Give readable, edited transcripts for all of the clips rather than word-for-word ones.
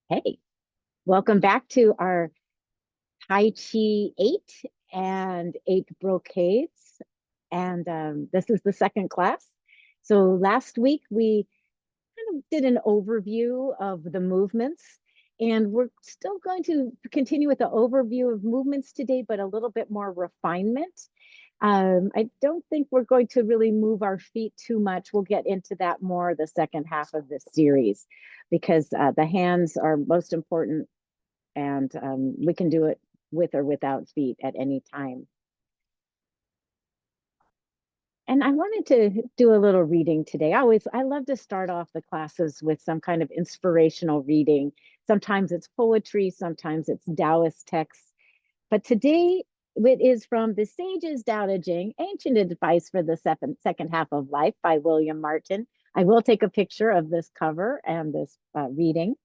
Hey, welcome back to our Tai Chi 8 and 8 brocades. And this is the second class. So last week we kind of did an overview of the movements, and we're still going to continue with the overview of movements today, but a little bit more refinement. I don't think we're going to really move our feet too much. We'll get into that more the second half of this series because the hands are most important, and we can do it with or without feet at any time. And I wanted to do a little reading today. I love to start off the classes with some kind of inspirational reading. Sometimes it's poetry, sometimes it's Taoist texts. But today it is from The Sage's Tao Te Ching, Ancient Advice for the Second Half of Life by William Martin. I will take a picture of this cover and this reading.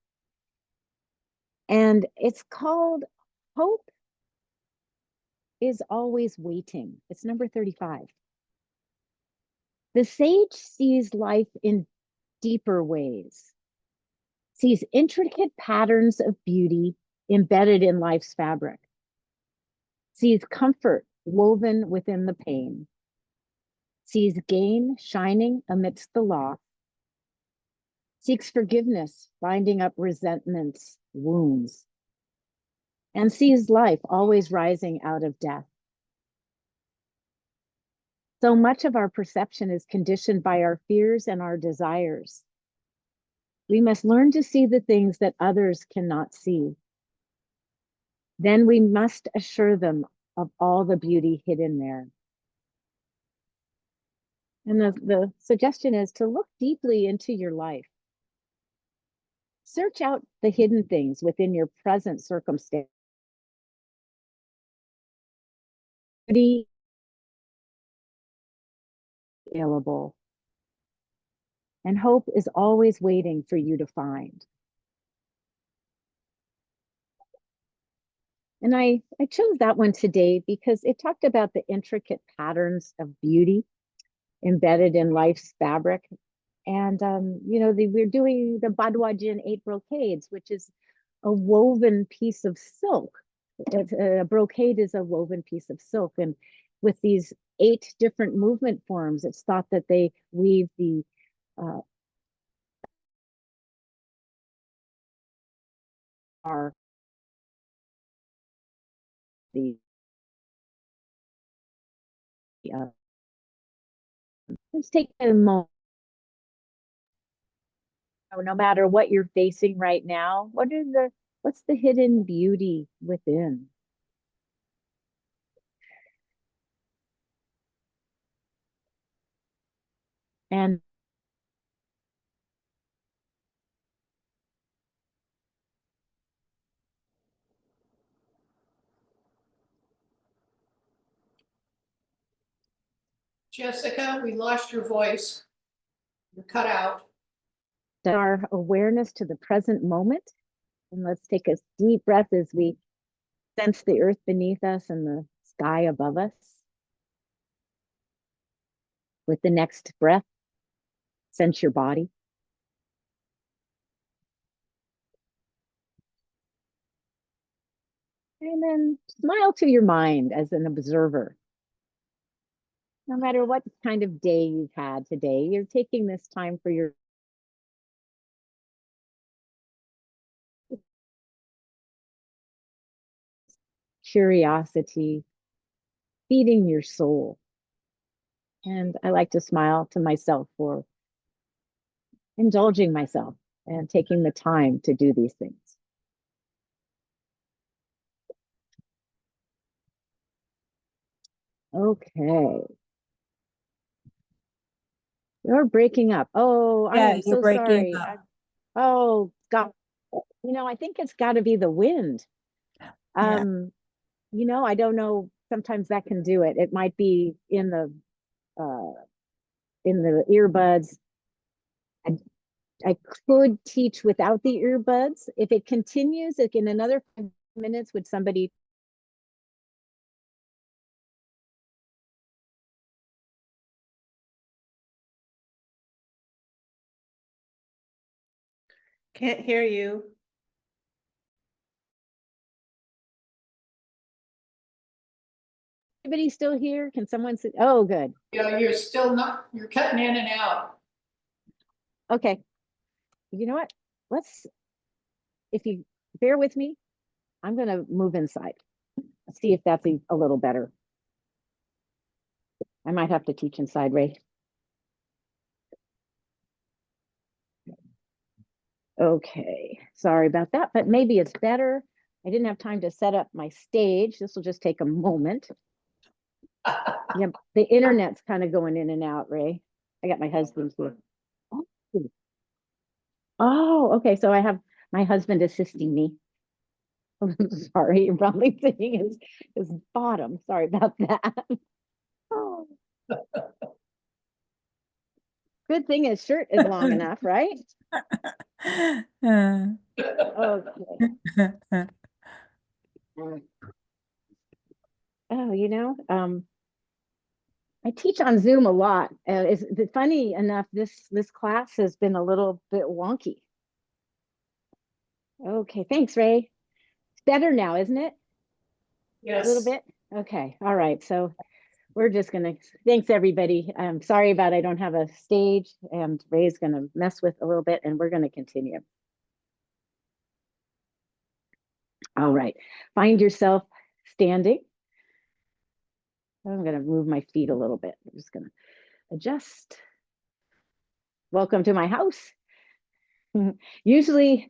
And it's called Hope is Always Waiting. It's number 35. The sage sees life in deeper ways, sees intricate patterns of beauty embedded in life's fabric, sees comfort woven within the pain, sees gain shining amidst the loss, seeks forgiveness binding up resentment's wounds, and sees life always rising out of death. So much of our perception is conditioned by our fears and our desires. We must learn to see the things that others cannot see. Then we must assure them of all the beauty hidden there. And the suggestion is to look deeply into your life. Search out the hidden things within your present circumstance. Available. And hope is always waiting for you to find. And I chose that one today because it talked about the intricate patterns of beauty embedded in life's fabric. And, we're doing the Badwajin 8 brocades, which is a woven piece of silk. A brocade is a woven piece of silk. And with these 8 different movement forms, it's thought that they weave the are the let's take a moment. No matter what you're facing right now, what's the hidden beauty within? And Jessica, we lost your voice. You're cut out. our awareness to the present moment. And let's take a deep breath as we sense the earth beneath us and the sky above us. With the next breath, sense your body. And then smile to your mind as an observer. No matter what kind of day you've had today, you're taking this time for your curiosity, feeding your soul. And I like to smile to myself for indulging myself and taking the time to do these things. Okay. You're breaking up. Oh, I am so sorry. Oh, God. I think it's got to be the wind. Yeah. I don't know. Sometimes that can do it. It might be in the earbuds. I could teach without the earbuds. If it continues, like in another 5 minutes, would somebody? Can't hear you. Anybody still here? Can someone say, oh, good. Yeah, you're still not, you're cutting in and out. Okay. You know what? If you bear with me, I'm going to move inside. See if that's a little better. I might have to teach inside, Ray. Okay, sorry about that, but maybe it's better. I didn't have time to set up my stage. This will just take a moment. Yep, the internet's kind of going in and out, Ray. I got my husband here. Oh, okay, so I have my husband assisting me. Sorry, you're probably seeing his bottom. Sorry about that. Oh, good thing his shirt is long enough, right? Okay. Oh, I teach on Zoom a lot. It's funny enough, this class has been a little bit wonky. Okay, thanks, Ray. It's better now, isn't it? A little Yes. bit? Okay, all right. So we're just gonna, thanks everybody. I'm sorry about I don't have a stage, and Ray's gonna mess with a little bit, and we're gonna continue. All right, find yourself standing. I'm gonna move my feet a little bit. I'm just gonna adjust. Welcome to my house. Usually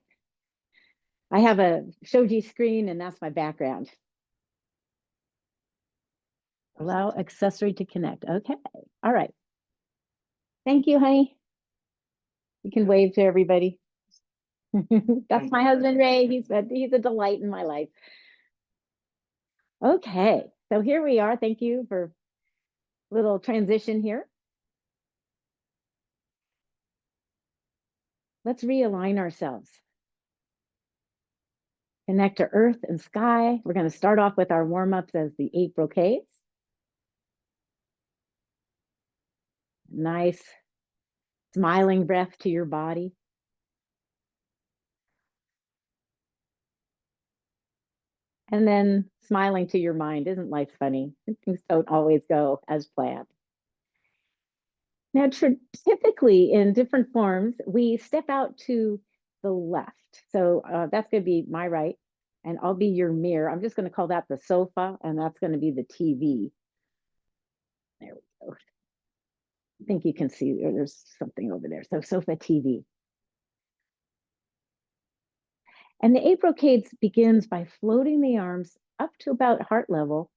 I have a shoji screen and that's my background. Allow accessory to connect. Okay. All right. Thank you, honey. You can wave to everybody. That's my husband, Ray. He's a delight in my life. Okay. So here we are. Thank you for little transition here. Let's realign ourselves. Connect to earth and sky. We're going to start off with our warm-ups as the 8 brocades. Nice smiling breath to your body. And then smiling to your mind. Isn't life funny? Things don't always go as planned. Now, typically in different forms, we step out to the left. So that's going to be my right, and I'll be your mirror. I'm just going to call that the sofa, and that's going to be the TV. There we go. I think you can see there's something over there. So sofa, TV. And the 8 brocades begins by floating the arms up to about heart level,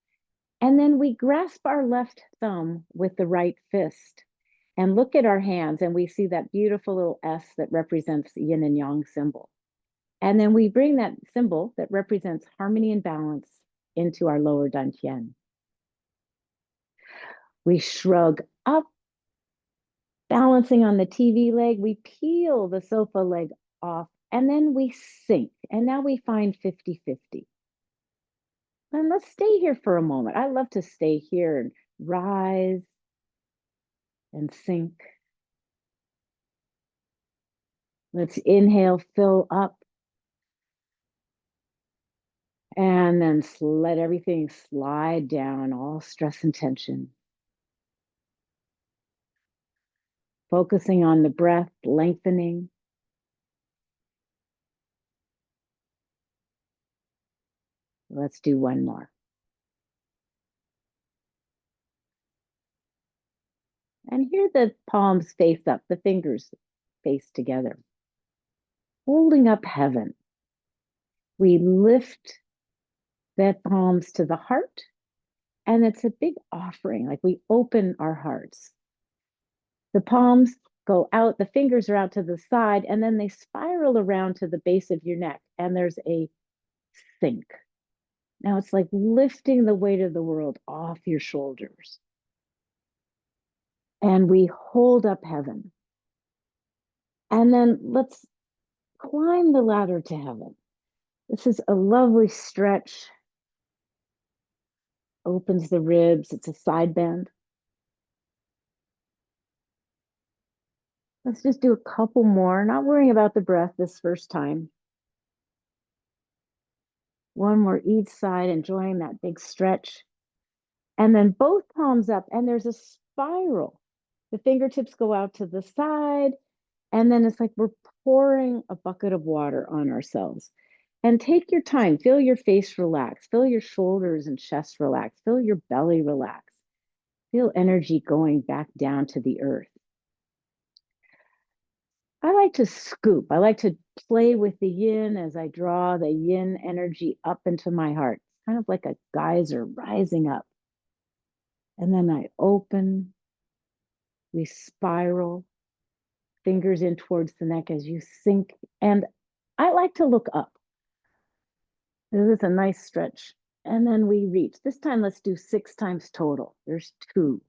and then we grasp our left thumb with the right fist and look at our hands, and we see that beautiful little S that represents the yin and yang symbol. And then we bring that symbol that represents harmony and balance into our lower dantian. We shrug up, balancing on the TV leg. We peel the sofa leg off, and then we sink. And now we find 50-50. And let's stay here for a moment. I love to stay here and rise and sink. Let's inhale, fill up. And then let everything slide down, all stress and tension. Focusing on the breath, lengthening. Let's do one more. And here the palms face up, the fingers face together. Holding up heaven. We lift the palms to the heart, and it's a big offering, like we open our hearts. The palms go out, the fingers are out to the side, and then they spiral around to the base of your neck, and there's a sink. Now it's like lifting the weight of the world off your shoulders. And we hold up heaven. And then let's climb the ladder to heaven. This is a lovely stretch. Opens the ribs. It's a side bend. Let's just do a couple more, not worrying about the breath this first time. One more each side, enjoying that big stretch. And then both palms up, and there's a spiral. The fingertips go out to the side, and then it's like we're pouring a bucket of water on ourselves. And take your time, feel your face relax, feel your shoulders and chest relax, feel your belly relax, feel energy going back down to the earth. I like to scoop. I like to play with the yin as I draw the yin energy up into my heart. It's kind of like a geyser rising up. And then I open, we spiral, fingers in towards the neck as you sink. And I like to look up. This is a nice stretch. And then we reach. This time, let's do 6 times total. There's 2.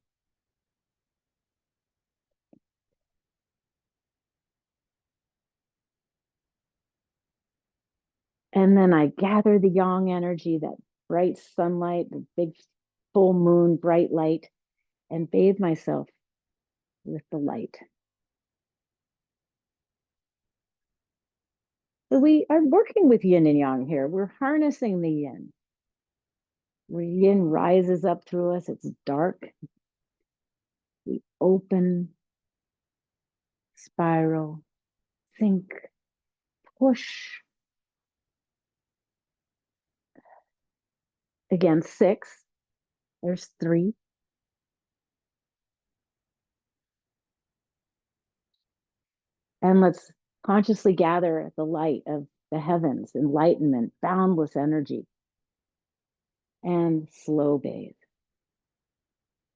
And then I gather the yang energy, that bright sunlight, the big full moon, bright light, and bathe myself with the light. So we are working with yin and yang here. We're harnessing the yin. Where yin rises up through us, it's dark. We open, spiral, think, push. Again, 6. There's 3. And let's consciously gather the light of the heavens, enlightenment, boundless energy, and slow bathe.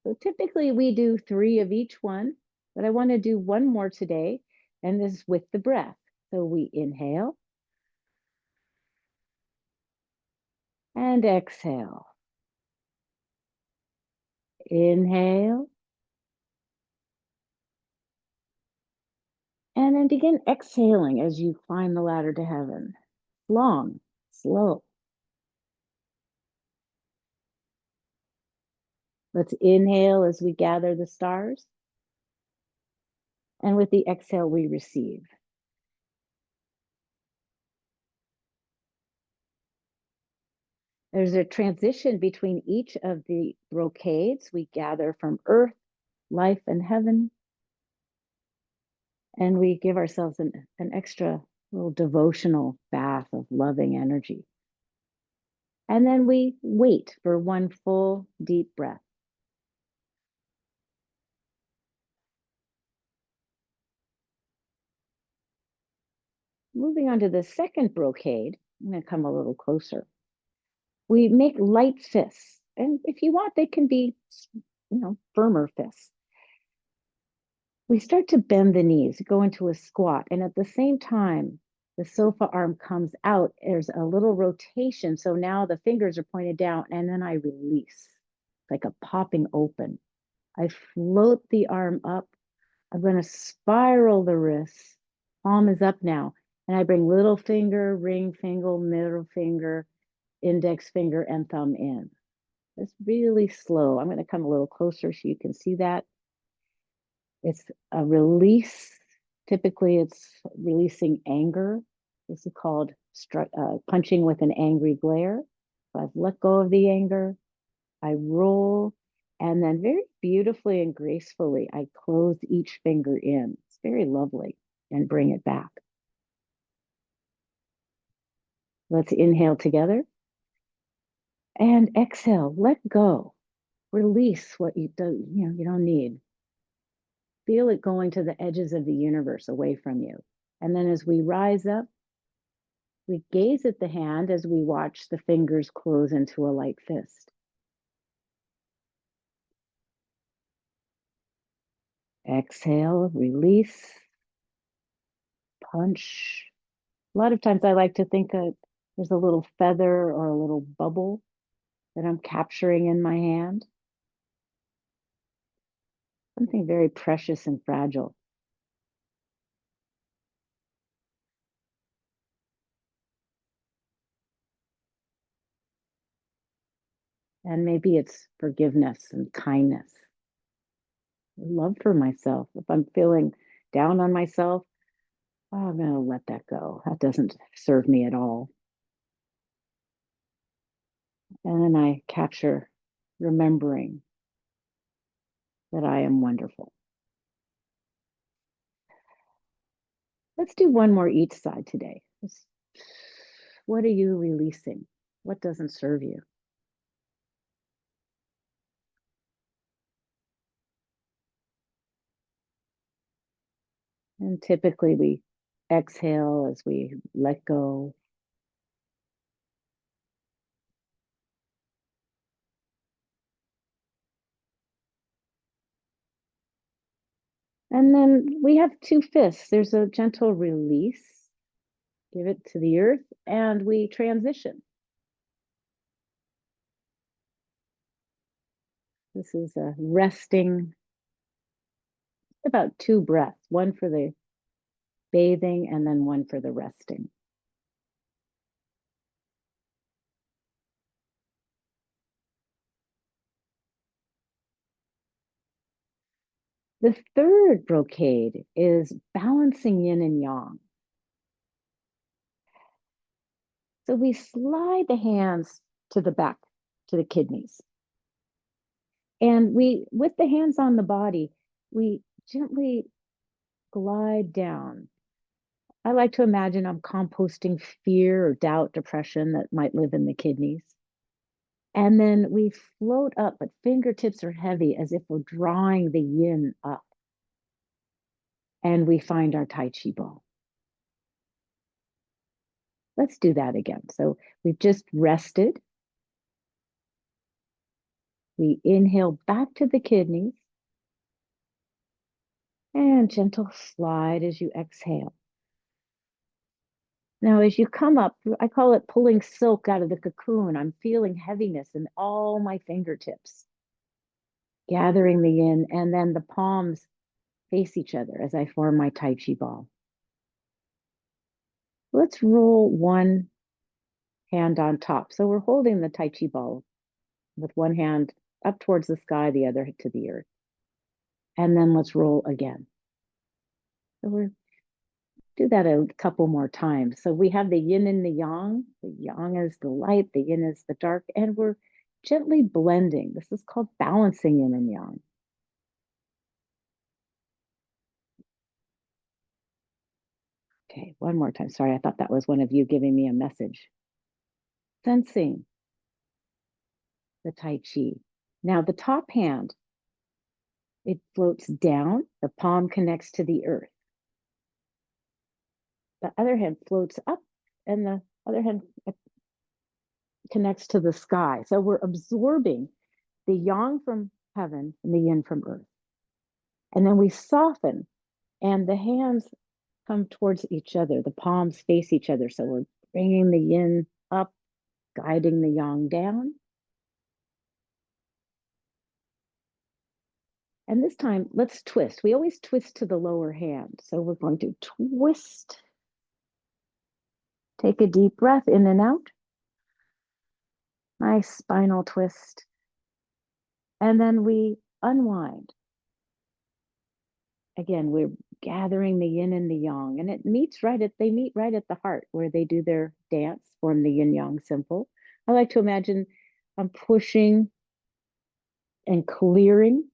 So typically we do 3 of each one, but I want to do one more today, and this is with the breath. So we inhale and exhale. Inhale. And then begin exhaling as you climb the ladder to heaven. Long, slow. Let's inhale as we gather the stars. And with the exhale, we receive. There's a transition between each of the brocades. We gather from earth, life, and heaven. And we give ourselves an extra little devotional bath of loving energy. And then we wait for one full deep breath. Moving on to the second brocade, I'm going to come a little closer. We make light fists. And if you want, they can be, firmer fists. We start to bend the knees, go into a squat. And at the same time, the sofa arm comes out. There's a little rotation. So now the fingers are pointed down, and then I release, like a popping open. I float the arm up. I'm going to spiral the wrists. Palm is up now. And I bring little finger, ring finger, middle finger, index finger, and thumb in. It's really slow. I'm going to come a little closer so you can see that. It's a release. Typically, it's releasing anger. This is called punching with an angry glare. So I've let go of the anger. I roll, and then very beautifully and gracefully, I close each finger in. It's very lovely, and bring it back. Let's inhale together. And exhale, let go. Release what you don't need. Feel it going to the edges of the universe away from you. And then as we rise up, we gaze at the hand as we watch the fingers close into a light fist. Exhale, release, punch. A lot of times I like to think of there's a little feather or a little bubble that I'm capturing in my hand. Something very precious and fragile. And maybe it's forgiveness and kindness. Love for myself. If I'm feeling down on myself, I'm going to let that go. That doesn't serve me at all. And then I capture remembering that I am wonderful. Let's do one more each side today. What are you releasing? What doesn't serve you? And typically we exhale as we let go. And then we have two fists. There's a gentle release, give it to the earth, and we transition. This is a resting, about 2 breaths, one for the bathing and then one for the resting. The third brocade is balancing yin and yang. So we slide the hands to the back, to the kidneys. And we, with the hands on the body, we gently glide down. I like to imagine I'm composting fear or doubt, depression that might live in the kidneys. And then we float up, but fingertips are heavy as if we're drawing the yin up. And we find our Tai Chi ball. Let's do that again. So we've just rested. We inhale back to the kidneys. And gentle slide as you exhale. Now, as you come up, I call it pulling silk out of the cocoon. I'm feeling heaviness in all my fingertips, gathering the yin, and then the palms face each other as I form my Tai Chi ball. Let's roll one hand on top. So we're holding the Tai Chi ball with one hand up towards the sky, the other to the earth. And then let's roll again. So we're do that a couple more times. So we have the yin and the yang. The yang is the light, the yin is the dark, and we're gently blending. This is called balancing yin and yang. Okay, one more time. Sorry, I thought that was one of you giving me a message. Sensing the Tai Chi. Now the top hand, it floats down, the palm connects to the earth. The other hand floats up, and the other hand connects to the sky. So we're absorbing the yang from heaven and the yin from earth. And then we soften, and the hands come towards each other. The palms face each other. So we're bringing the yin up, guiding the yang down. And this time, let's twist. We always twist to the lower hand. So we're going to twist. Take a deep breath in and out. Nice spinal twist. And then we unwind. Again, we're gathering the yin and the yang, and they meet right at the heart where they do their dance, form the yin yang symbol. I like to imagine I'm pushing and clearing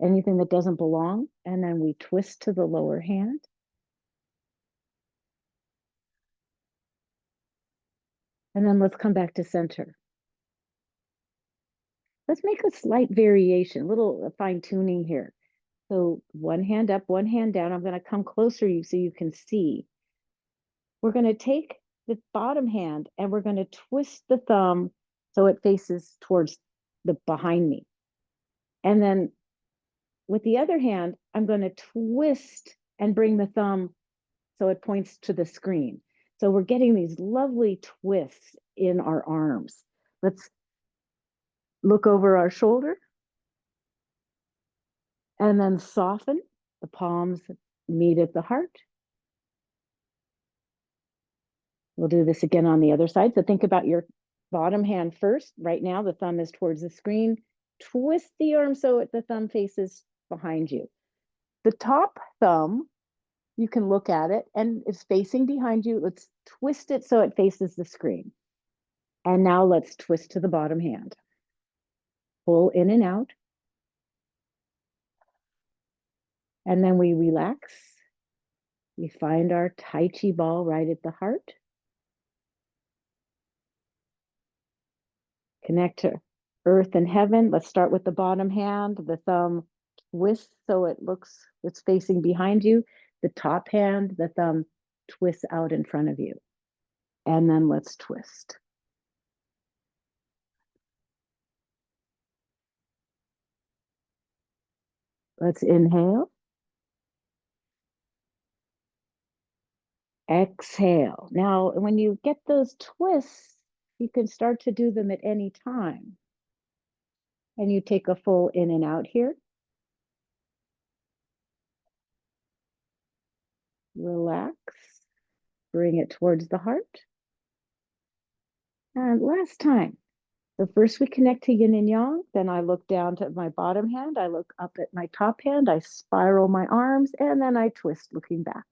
anything that doesn't belong, and then we twist to the lower hand. And then let's come back to center. Let's make a slight variation, a little fine tuning here. So one hand up, one hand down. I'm going to come closer to you so you can see. We're going to take the bottom hand and we're going to twist the thumb so it faces towards the behind me. And then with the other hand, I'm going to twist and bring the thumb so it points to the screen. So we're getting these lovely twists in our arms. Let's look over our shoulder and then soften. The palms meet at the heart. We'll do this again on the other side. So think about your bottom hand first. Right now, the thumb is towards the screen. Twist the arm so the thumb faces behind you. The top thumb, you can look at it and it's facing behind you. Let's twist it so it faces the screen. And now let's twist to the bottom hand. pull in and out. And then we relax. We find our Tai Chi ball right at the heart. Connect to earth and heaven. Let's start with the bottom hand. The thumb twists so it's facing behind you. The top hand, the thumb twists out in front of you. And then let's twist. Let's inhale. Exhale. Now, when you get those twists, you can start to do them at any time. And you take a full in and out here. Relax. Bring it towards the heart. And last time. So first we connect to yin and yang, then I look down to my bottom hand, I look up at my top hand, I spiral my arms, and then I twist looking back.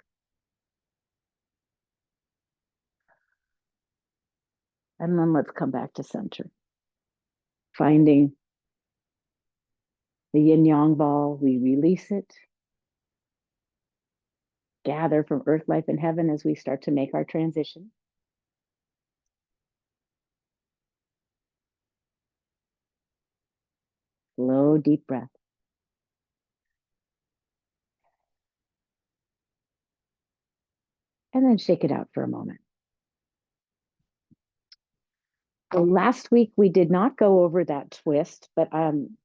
And then let's come back to center. Finding the yin yang ball, we release it. Gather from earth, life, and heaven as we start to make our transition. Slow, deep breath. And then shake it out for a moment. So last week we did not go over that twist, but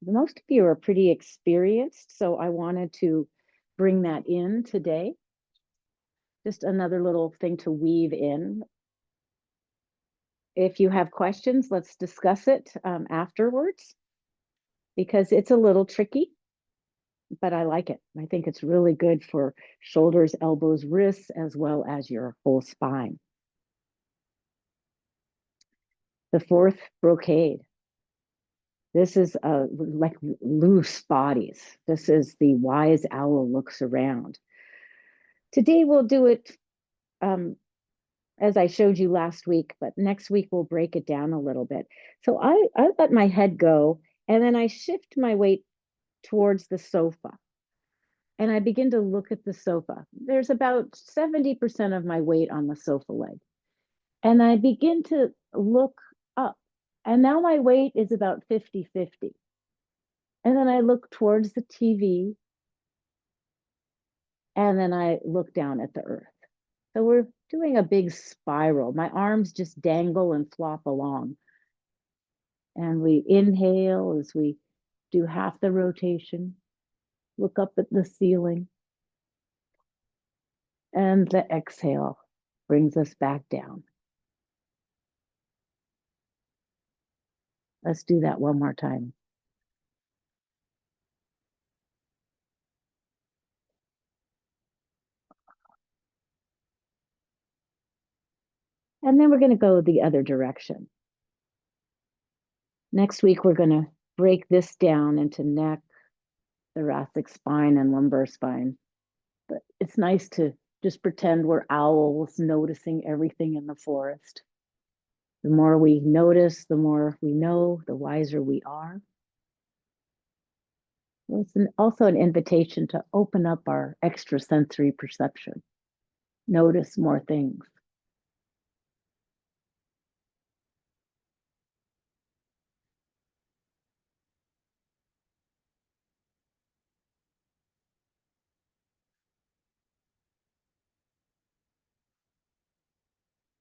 most of you are pretty experienced, so I wanted to bring that in today. Just another little thing to weave in. If you have questions, let's discuss it afterwards, because it's a little tricky, but I like it. I think it's really good for shoulders, elbows, wrists, as well as your whole spine. The fourth, brocade. This is like loose bodies. This is the wise owl looks around. Today we'll do it as I showed you last week, but next week we'll break it down a little bit. So I let my head go, and then I shift my weight towards the sofa. And I begin to look at the sofa. There's about 70% of my weight on the sofa leg. And I begin to look up. And now my weight is about 50-50. And then I look towards the TV. And then I look down at the earth. So we're doing a big spiral. My arms just dangle and flop along. And we inhale as we do half the rotation, look up at the ceiling. And the exhale brings us back down. Let's do that one more time. And then we're going to go the other direction. Next week, we're going to break this down into neck, thoracic spine, and lumbar spine. But it's nice to just pretend we're owls noticing everything in the forest. The more we notice, the more we know, the wiser we are. It's also an invitation to open up our extrasensory perception, notice more things.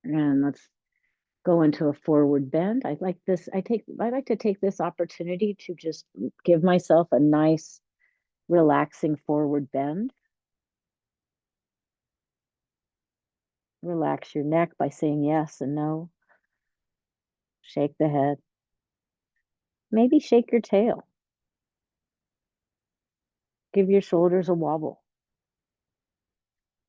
And let's go into a forward bend. I like to take this opportunity to just give myself a nice, relaxing forward bend. Relax your neck by saying yes and no. Shake the head. Maybe shake your tail. Give your shoulders a wobble.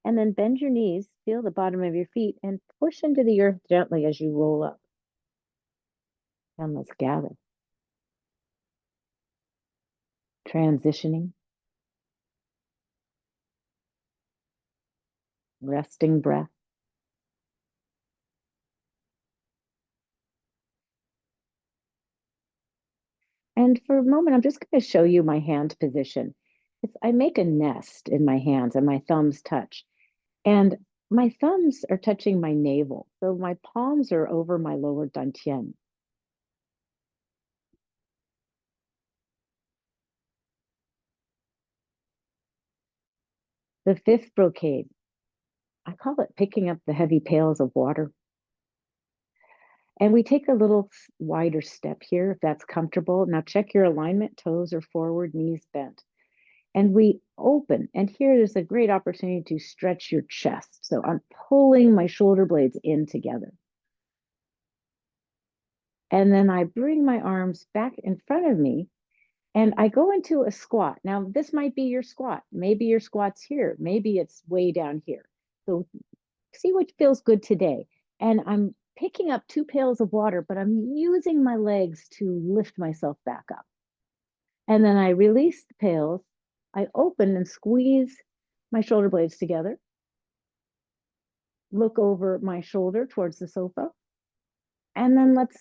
And then bend your knees, feel the bottom of your feet, and push into the earth gently as you roll up. And let's gather. Transitioning. Resting breath. And for a moment, I'm just going to show you my hand position. I make a nest in my hands and my thumbs touch. And my thumbs are touching my navel. So my palms are over my lower dantian. The fifth brocade, I call it picking up the heavy pails of water. And we take a little wider step here if that's comfortable. Now check your alignment, toes are forward, knees bent. And we open. And here is a great opportunity to stretch your chest. So I'm pulling my shoulder blades in together. And then I bring my arms back in front of me and I go into a squat. Now, this might be your squat. Maybe your squat's here. Maybe it's way down here. So see what feels good today. And I'm picking up 2 pails of water, but I'm using my legs to lift myself back up. And then I release the pails. I open and squeeze my shoulder blades together. Look over my shoulder towards the sofa. And then let's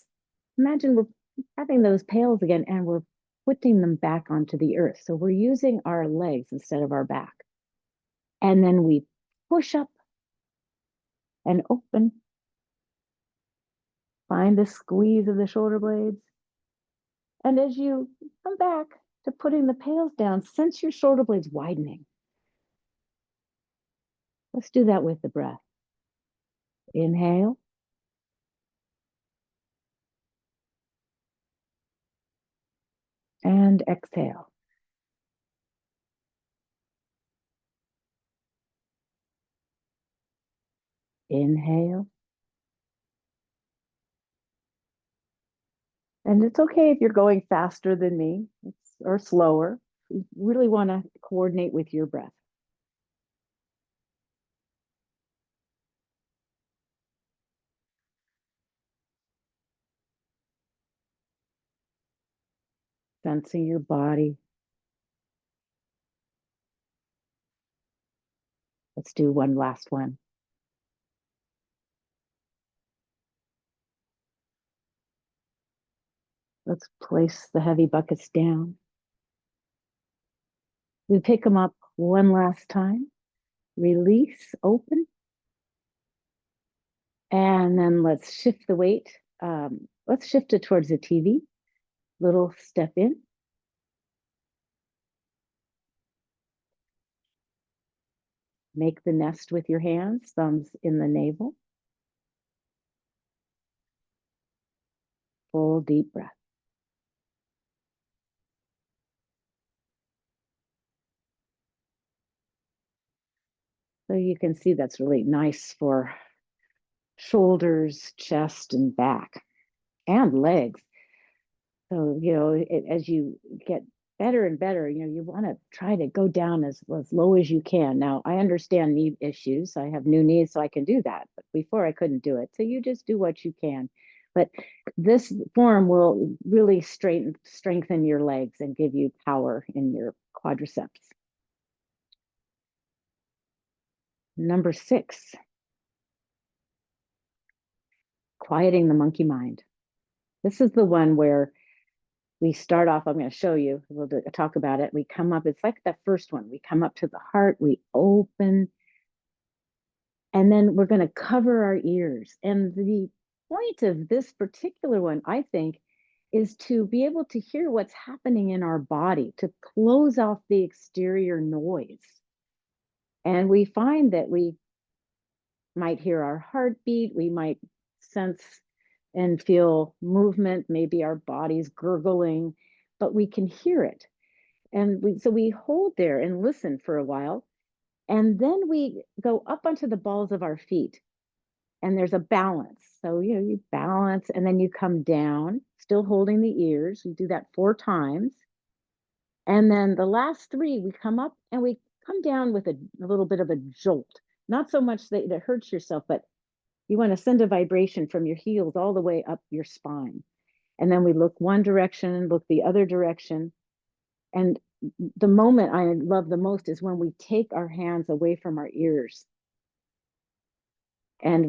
imagine we're having those pails again and we're putting them back onto the earth. So we're using our legs instead of our back. And then we push up and open. Find the squeeze of the shoulder blades. And as you come back to putting the pails down, sense your shoulder blades widening. Let's do that with the breath. Inhale. And exhale. Inhale. And it's okay if you're going faster than me or slower. You really want to coordinate with your breath. Sensing your body. Let's do one last one. Let's place the heavy buckets down. We pick them up one last time. Release, open. And then let's shift the weight. Let's shift it towards the TV. Little step in. Make the nest with your hands, thumbs in the navel. Full deep breath. So you can see that's really nice for shoulders, chest, and back, and legs. So, as you get better and better, you want to try to go down as low as you can. Now, I understand knee issues. I have new knees, so I can do that. But before I couldn't do it. So you just do what you can. But this form will really strengthen your legs and give you power in your quadriceps. Number 6, quieting the monkey mind. This is the one where we start off. I'm going to show you, we'll talk about it. We come up, it's like that first one. We come up to the heart, we open, and then we're going to cover our ears. And the point of this particular one, I think, is to be able to hear what's happening in our body, to close off the exterior noise. And we find that we might hear our heartbeat, we might sense and feel movement, maybe our body's gurgling, but we can hear it. And so we hold there and listen for a while. And then we go up onto the balls of our feet. And there's a balance. So, you balance and then you come down, still holding the ears. We do that 4 times. And then the last 3, we come up and we come down with a little bit of a jolt. Not so much that it hurts yourself, but you want to send a vibration from your heels all the way up your spine. And then we look one direction, look the other direction. And the moment I love the most is when we take our hands away from our ears. And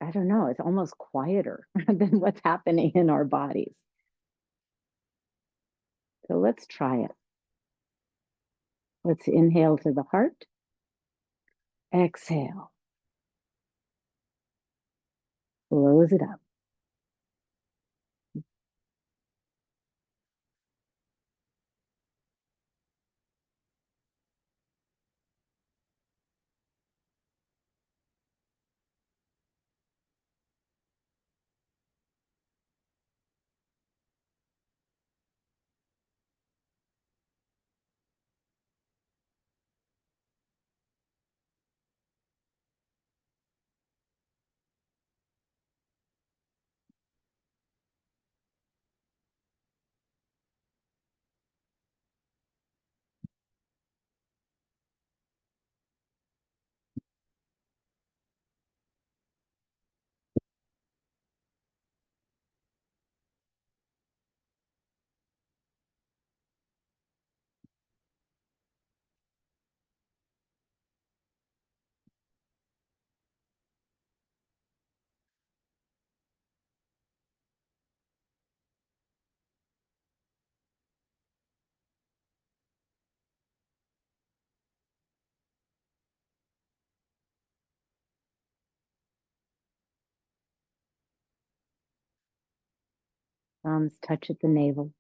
I don't know, it's almost quieter than what's happening in our bodies. So let's try it. Let's inhale to the heart. Exhale. Close it up. Thumbs touch at the navel.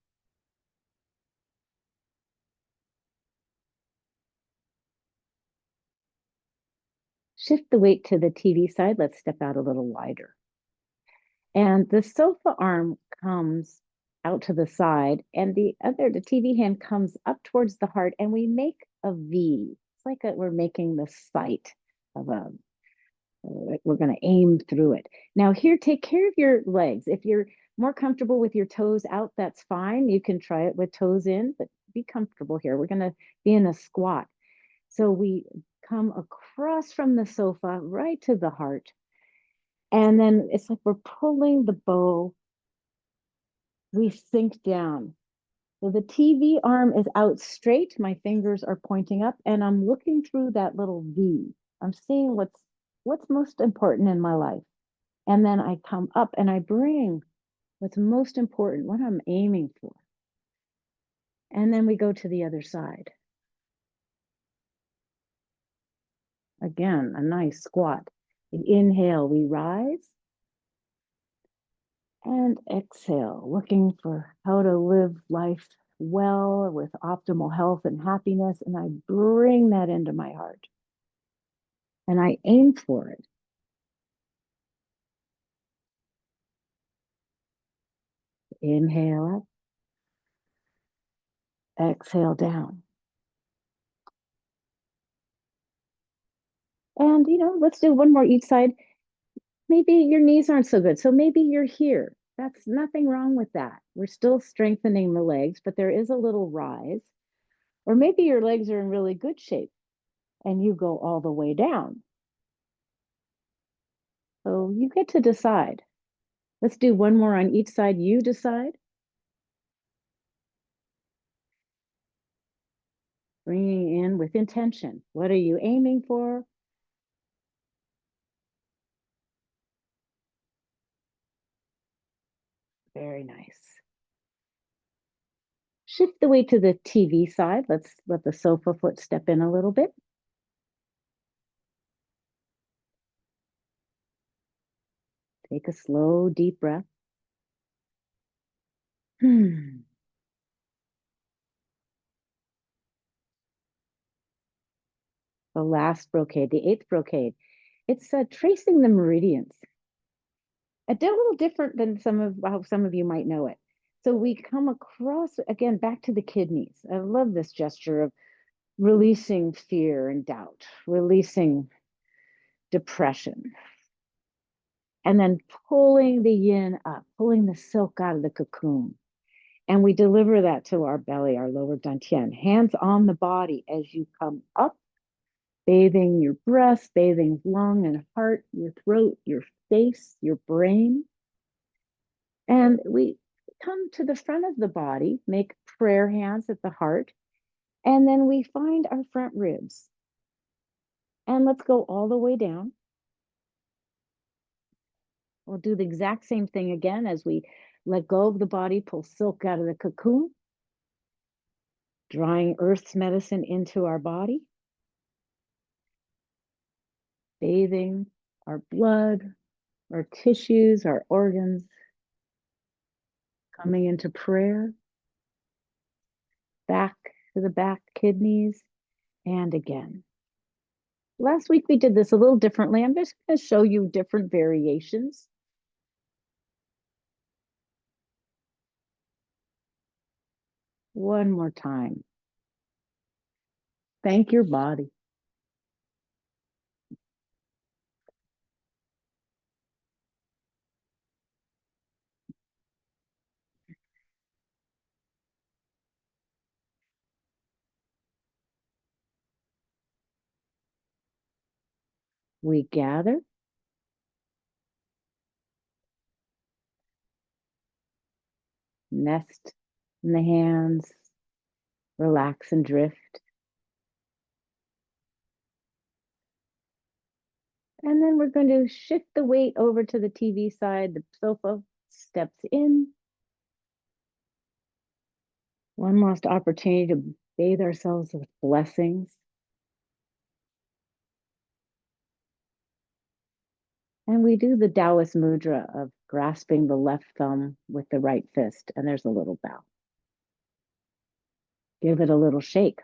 Shift the weight to the TV side. Let's step out a little wider. And the sofa arm comes out to the side, and the TV hand comes up towards the heart, and we make a V. It's like we're making the sight of we're going to aim through it. Now, here, take care of your legs. If you're more comfortable with your toes out, that's fine. You can try it with toes in, but be comfortable here. We're going to be in a squat. So we come across from the sofa right to the heart. And then it's like we're pulling the bow. We sink down. So the TV arm is out straight. My fingers are pointing up, and I'm looking through that little V. I'm seeing what's most important in my life. And then I come up and I bring what's most important, what I'm aiming for. And then we go to the other side. Again, a nice squat. We inhale, we rise. And exhale, looking for how to live life well with optimal health and happiness. And I bring that into my heart. And I aim for it. Inhale up, exhale down. And, let's do one more each side. Maybe your knees aren't so good. So maybe you're here. That's nothing wrong with that. We're still strengthening the legs, but there is a little rise. Or maybe your legs are in really good shape and you go all the way down. So you get to decide. Let's do one more on each side. You decide. Bringing in with intention. What are you aiming for? Very nice. Shift the weight to the TV side. Let's let the sofa foot step in a little bit. Take a slow, deep breath. The last brocade, the eighth brocade. It's tracing the meridians. A little different than how some of you might know it. So we come across, again, back to the kidneys. I love this gesture of releasing fear and doubt, releasing depression, and then pulling the yin up, pulling the silk out of the cocoon. And we deliver that to our belly, our lower dantian. Hands on the body as you come up, bathing your breast, bathing lung and heart, your throat, your face, your brain. And we come to the front of the body, make prayer hands at the heart, and then we find our front ribs. And let's go all the way down. We'll do the exact same thing again as we let go of the body, pull silk out of the cocoon. drawing Earth's medicine into our body, bathing our blood, our tissues, our organs, coming into prayer, back to the back kidneys, and again. Last week we did this a little differently. I'm just going to show you different variations. One more time. Thank your body. We gather. Nest in the hands. Relax and drift. And then we're going to shift the weight over to the TV side. The sofa steps in. One last opportunity to bathe ourselves with blessings. And we do the Taoist mudra of grasping the left thumb with the right fist. And there's a little bow. Give it a little shake.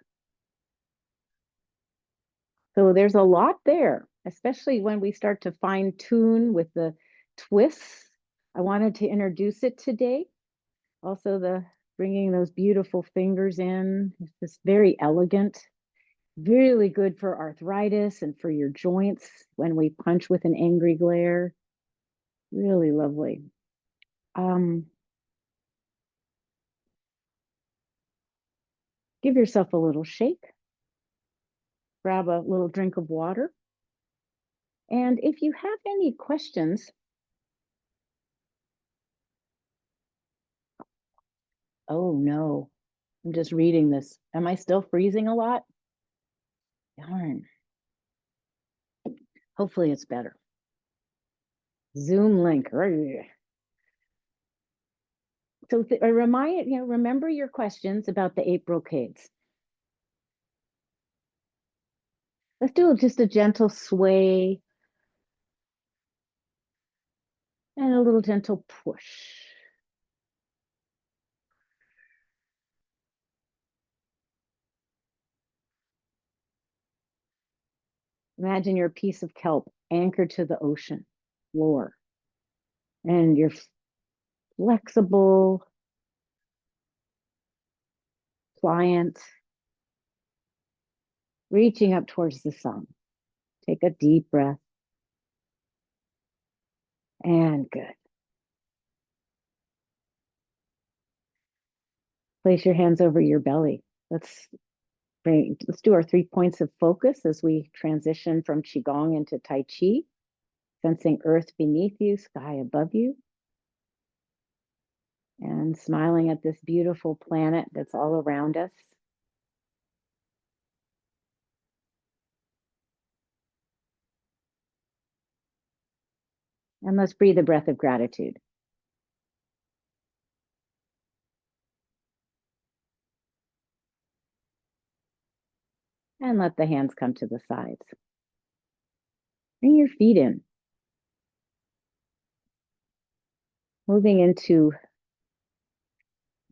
So there's a lot there, especially when we start to fine tune with the twists. I wanted to introduce it today. Also the bringing those beautiful fingers in, it's very elegant, really good for arthritis and for your joints when we punch with an angry glare. Really lovely. Give yourself a little shake. Grab a little drink of water. And if you have any questions, oh no, I'm just reading this. Am I still freezing a lot? Darn. Hopefully it's better. Zoom link. So remember your questions about the 8 brocades. Let's do just a gentle sway and a little gentle push. Imagine you're a piece of kelp anchored to the ocean floor, and you're flexible, pliant, reaching up towards the sun. Take a deep breath. And good. Place your hands over your belly. Let's do our 3 points of focus as we transition from Qigong into Tai Chi, sensing earth beneath you, sky above you, and smiling at this beautiful planet that's all around us. And let's breathe a breath of gratitude. And let the hands come to the sides. Bring your feet in. Moving into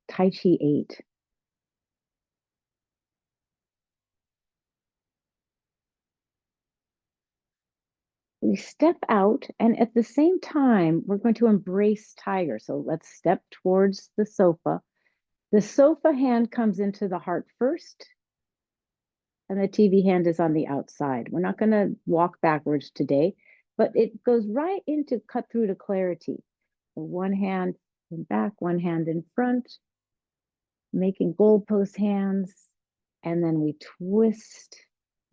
Tai Chi 8. We step out, and at the same time, we're going to embrace tiger. So let's step towards the sofa. The sofa hand comes into the heart first, and the TV hand is on the outside. We're not going to walk backwards today, but it goes right into cut through to clarity. So one hand in back, one hand in front, making goalpost hands, and then we twist,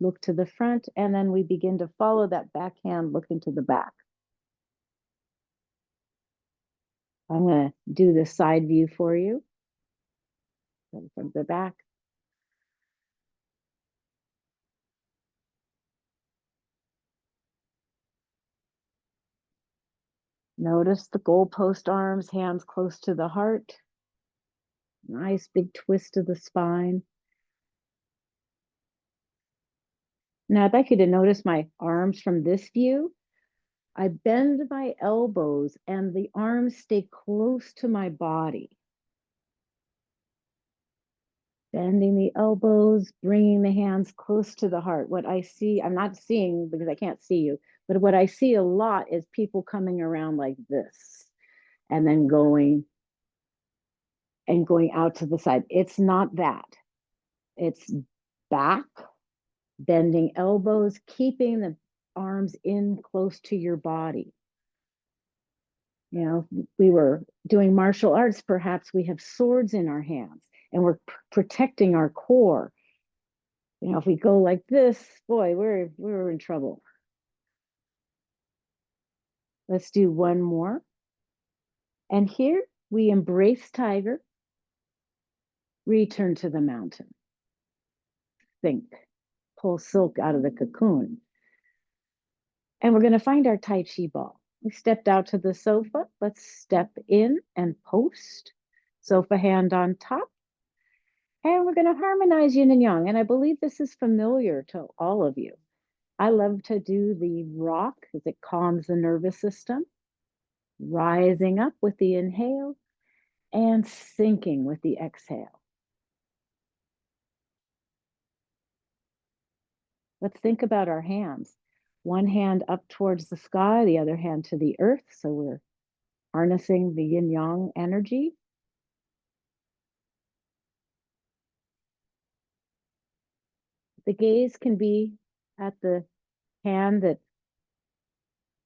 look to the front, and then we begin to follow that back hand looking to the back. I'm going to do the side view for you from the back. Notice the goalpost arms, hands close to the heart. Nice big twist of the spine. Now I'd like you to notice my arms from this view. I bend my elbows and the arms stay close to my body. Bending the elbows, bringing the hands close to the heart. What I see, I'm not seeing because I can't see you, but what I see a lot is people coming around like this and then going out to the side. It's not that. It's back, bending elbows, keeping the arms in close to your body. You know, we were doing martial arts, perhaps we have swords in our hands and we're protecting our core. You know, if we go like this, boy, we're in trouble. Let's do one more. And here we embrace tiger, return to the mountain. Think, pull silk out of the cocoon. And we're going to find our Tai Chi ball. We stepped out to the sofa. Let's step in and post. Sofa hand on top. And we're going to harmonize yin and yang. And I believe this is familiar to all of you. I love to do the rock because it calms the nervous system. Rising up with the inhale and sinking with the exhale. Let's think about our hands. One hand up towards the sky, the other hand to the earth. So we're harnessing the yin yang energy. The gaze can be at the hand that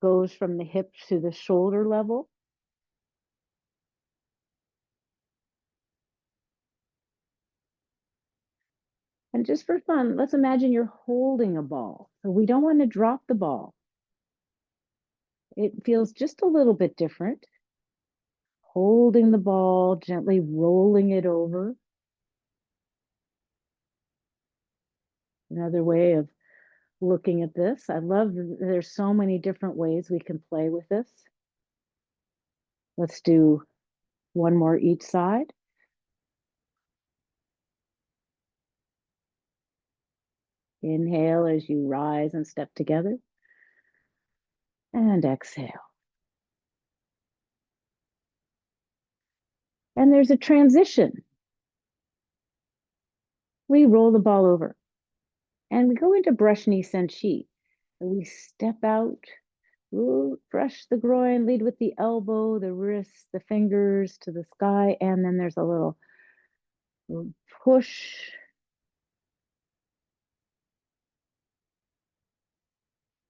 goes from the hip to the shoulder level. And just for fun, let's imagine you're holding a ball. So we don't want to drop the ball. It feels just a little bit different. Holding the ball, gently rolling it over. Another way of looking at this. I love there's so many different ways we can play with this. Let's do one more each side. Inhale as you rise and step together. And exhale. And there's a transition. We roll the ball over and we go into brush knee sen chi. We step out, brush the groin, lead with the elbow, the wrists, the fingers to the sky. And then there's a little push.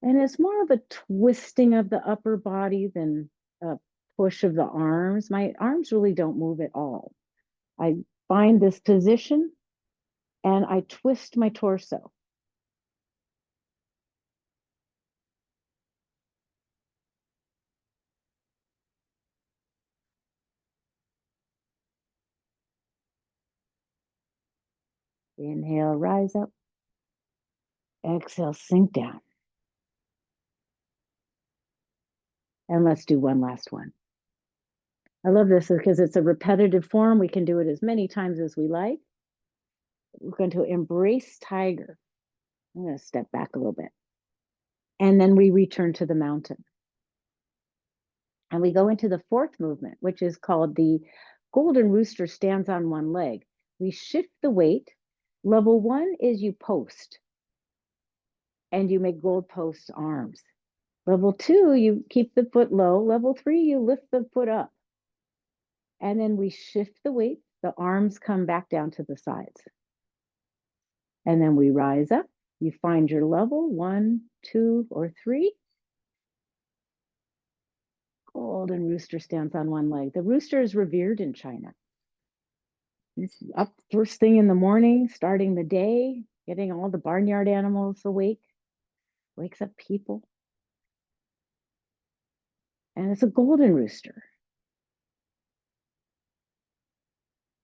And it's more of a twisting of the upper body than a push of the arms. My arms really don't move at all. I find this position and I twist my torso. Inhale, rise up. Exhale, sink down. And let's do one last one. I love this because it's a repetitive form. We can do it as many times as we like. We're going to embrace tiger. I'm going to step back a little bit. And then we return to the mountain. And we go into the fourth movement, which is called the golden rooster stands on one leg. We shift the weight. Level one is you post and you make gold post arms. Level two, you keep the foot low. Level three, you lift the foot up. And then we shift the weight. The arms come back down to the sides. And then we rise up. You find your level, 1, 2, or 3. Golden rooster stands on one leg. The rooster is revered in China. He's up first thing in the morning, starting the day, getting all the barnyard animals awake, wakes up people. And it's a golden rooster.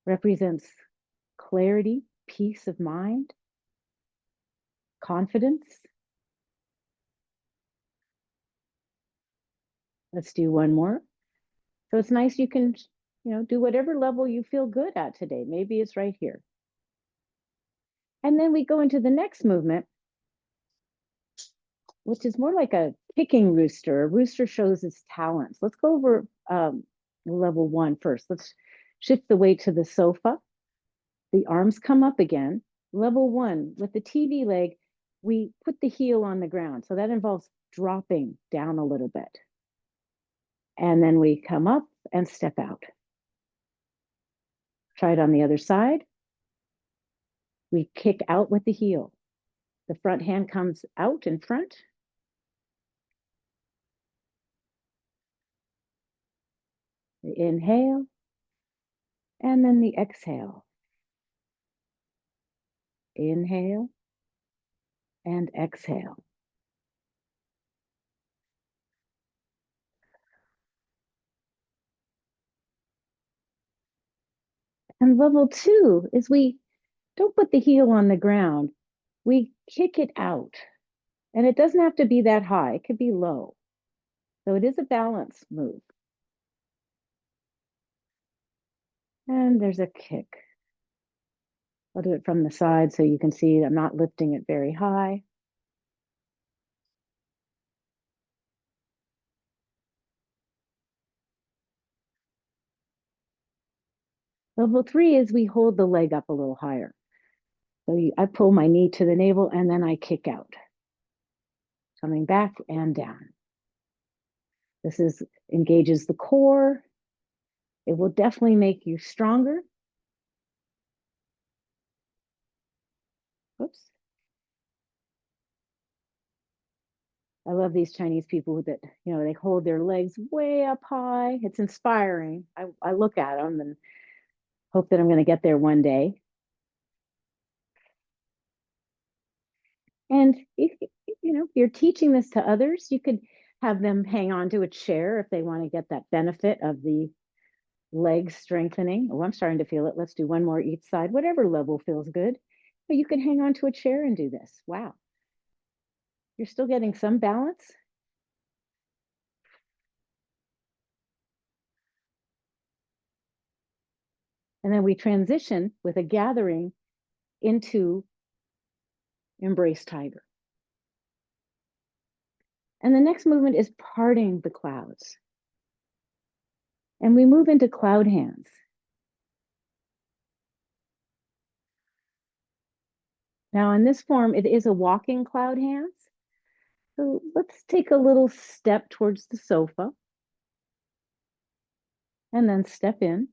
Represents clarity, peace of mind, confidence. Let's do one more. So it's nice you can, do whatever level you feel good at today. Maybe it's right here. And then we go into the next movement, which is more like a kicking rooster. A rooster shows his talents. Let's go over level 1 first. Let's shift the weight to the sofa. The arms come up again. Level 1, with the TV leg, we put the heel on the ground. So that involves dropping down a little bit. And then we come up and step out. Try it on the other side. We kick out with the heel. The front hand comes out in front. The inhale. And then the exhale. Inhale and exhale. And level 2 is we don't put the heel on the ground. We kick it out. And it doesn't have to be that high. It could be low. So it is a balance move. And there's a kick. I'll do it from the side so you can see I'm not lifting it very high. Level 3 is we hold the leg up a little higher. So I pull my knee to the navel and then I kick out. Coming back and down. This engages the core. It will definitely make you stronger. Oops. I love these Chinese people that, they hold their legs way up high. It's inspiring. I look at them and hope that I'm going to get there one day. And if you're teaching this to others, you could have them hang on to a chair if they want to get that benefit of the legs strengthening. Oh, I'm starting to feel it. Let's do one more each side, whatever level feels good. But you could hang on to a chair and do this. Wow. You're still getting some balance. And then we transition with a gathering into embrace tiger. And the next movement is parting the clouds. And we move into cloud hands. Now in this form, it is a walking cloud hands. So let's take a little step towards the sofa. And then step in.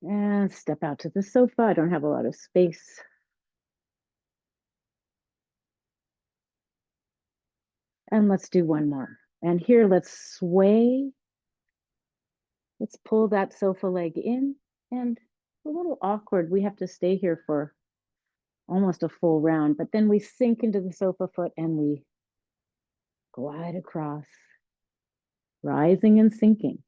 And step out to the sofa. I don't have a lot of space. And let's do one more. And here, let's sway. Let's pull that sofa leg in. And a little awkward. We have to stay here for almost a full round. But then we sink into the sofa foot and we glide across, rising and sinking.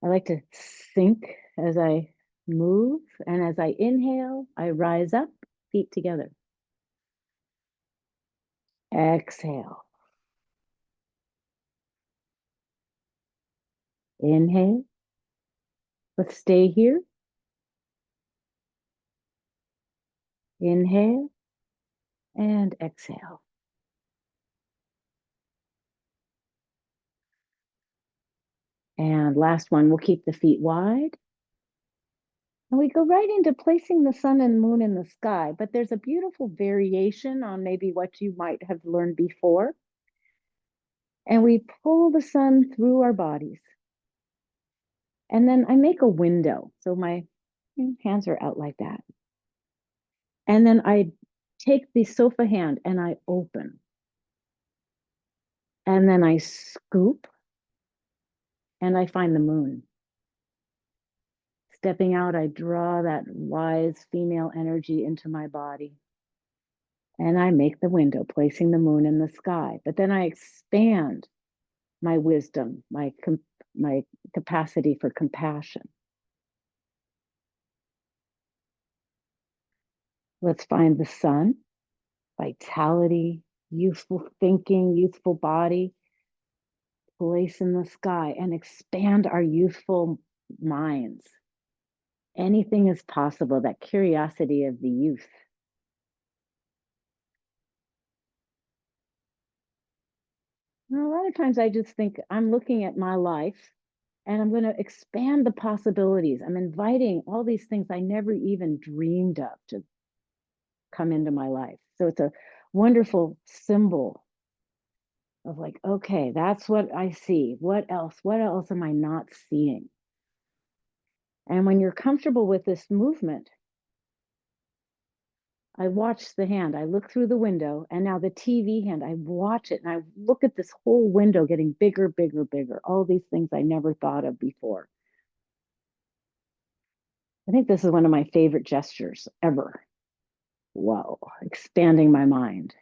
I like to sink as I move. And as I inhale, I rise up, feet together. Exhale. Inhale. Let's stay here. Inhale and exhale. And last one, we'll keep the feet wide. And we go right into placing the sun and moon in the sky, but there's a beautiful variation on maybe what you might have learned before. And we pull the sun through our bodies. And then I make a window. So my hands are out like that. And then I take the sofa hand and I open. And then I scoop and I find the moon. Stepping out, I draw that wise female energy into my body. And I make the window, placing the moon in the sky. But then I expand my wisdom, my capacity for compassion. Let's find the sun, vitality, youthful thinking, youthful body, place in the sky and expand our youthful minds. Anything is possible, that curiosity of the youth. A lot of times I just think I'm looking at my life and I'm going to expand the possibilities. I'm inviting all these things I never even dreamed of to come into my life. So it's a wonderful symbol of like, okay, that's what I see. What else? What else am I not seeing? And when you're comfortable with this movement, I watch the hand. I look through the window, and now the TV hand, I watch it and I look at this whole window getting bigger, bigger, bigger. All these things I never thought of before. I think this is one of my favorite gestures ever. Whoa, expanding my mind.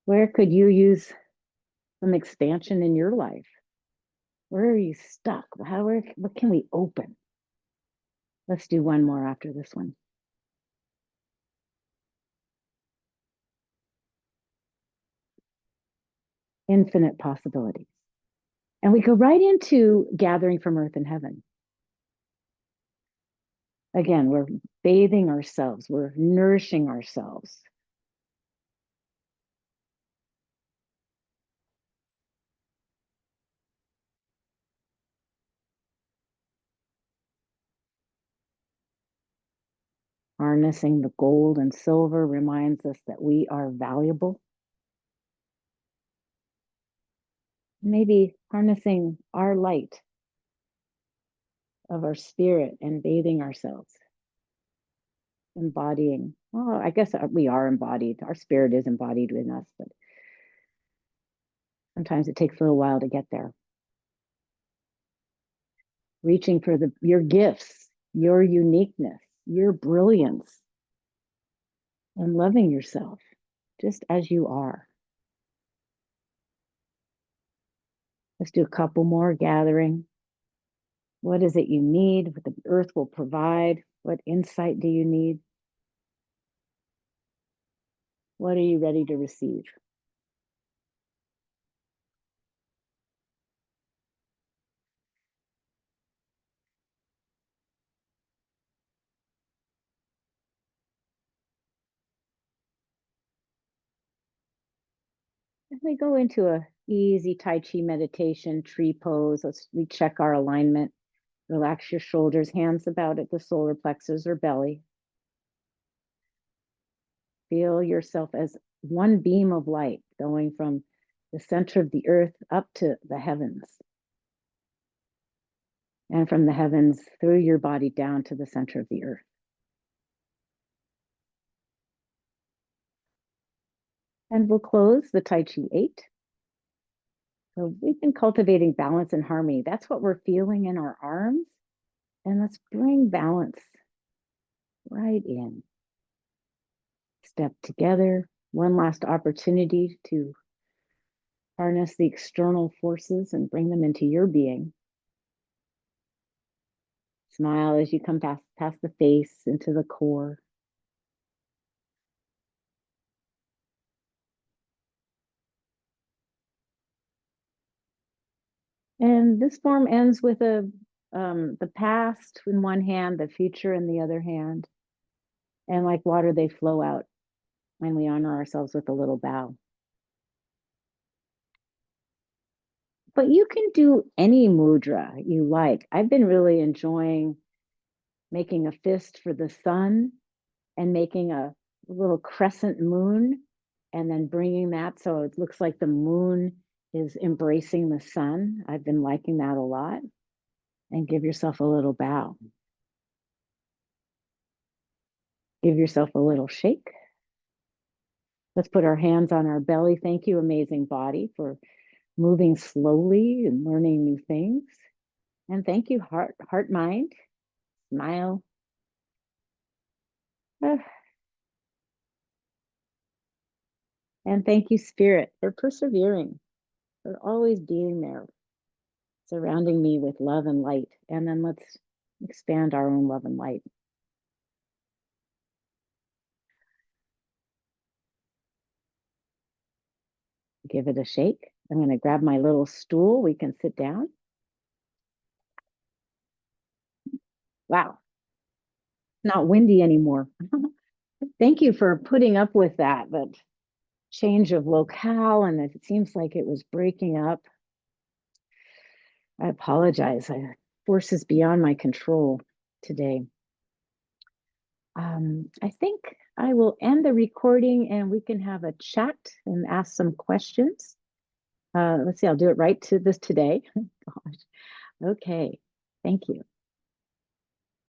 Where could you use some expansion in your life? Where are you stuck? What can we open? Let's do one more after this one. Infinite possibilities. And we go right into gathering from earth and heaven. Again, we're bathing ourselves, we're nourishing ourselves. Harnessing the gold and silver reminds us that we are valuable. Maybe harnessing our light of our spirit and bathing ourselves, embodying. Well, I guess we are embodied. Our spirit is embodied in us, but sometimes it takes a little while to get there. Reaching for your gifts, your uniqueness, your brilliance, and loving yourself just as you are. Let's do a couple more gathering. What is it you need? What the earth will provide? What insight do you need? What are you ready to receive? And we go into a easy Tai Chi meditation, tree pose. We check our alignment. Relax your shoulders, hands about at the solar plexus or belly. Feel yourself as one beam of light going from the center of the earth up to the heavens. And from the heavens through your body down to the center of the earth. And we'll close the Tai Chi 8. So we've been cultivating balance and harmony. That's what we're feeling in our arms. And let's bring balance right in. Step together. One last opportunity to harness the external forces and bring them into your being. Smile as you come past the face into the core. And this form ends with the past in one hand, the future in the other hand. And like water, they flow out when we honor ourselves with a little bow. But you can do any mudra you like. I've been really enjoying making a fist for the sun and making a little crescent moon and then bringing that so it looks like the moon is embracing the sun. I've been liking that a lot. And give yourself a little bow. Give yourself a little shake. Let's put our hands on our belly. Thank you, amazing body, for moving slowly and learning new things. And thank you, heart, mind. Smile. And thank you, spirit, for persevering, for always being there, surrounding me with love and light. And then let's expand our own love and light. Give it a shake. I'm going to grab my little stool. We can sit down. Wow, not windy anymore. Thank you for putting up with that. But change of locale, and it seems like it was breaking up. I apologize. Forces beyond my control today. I think I will end the recording and we can have a chat and ask some questions. Let's see, I'll do it right to this today. Gosh. Okay, thank you.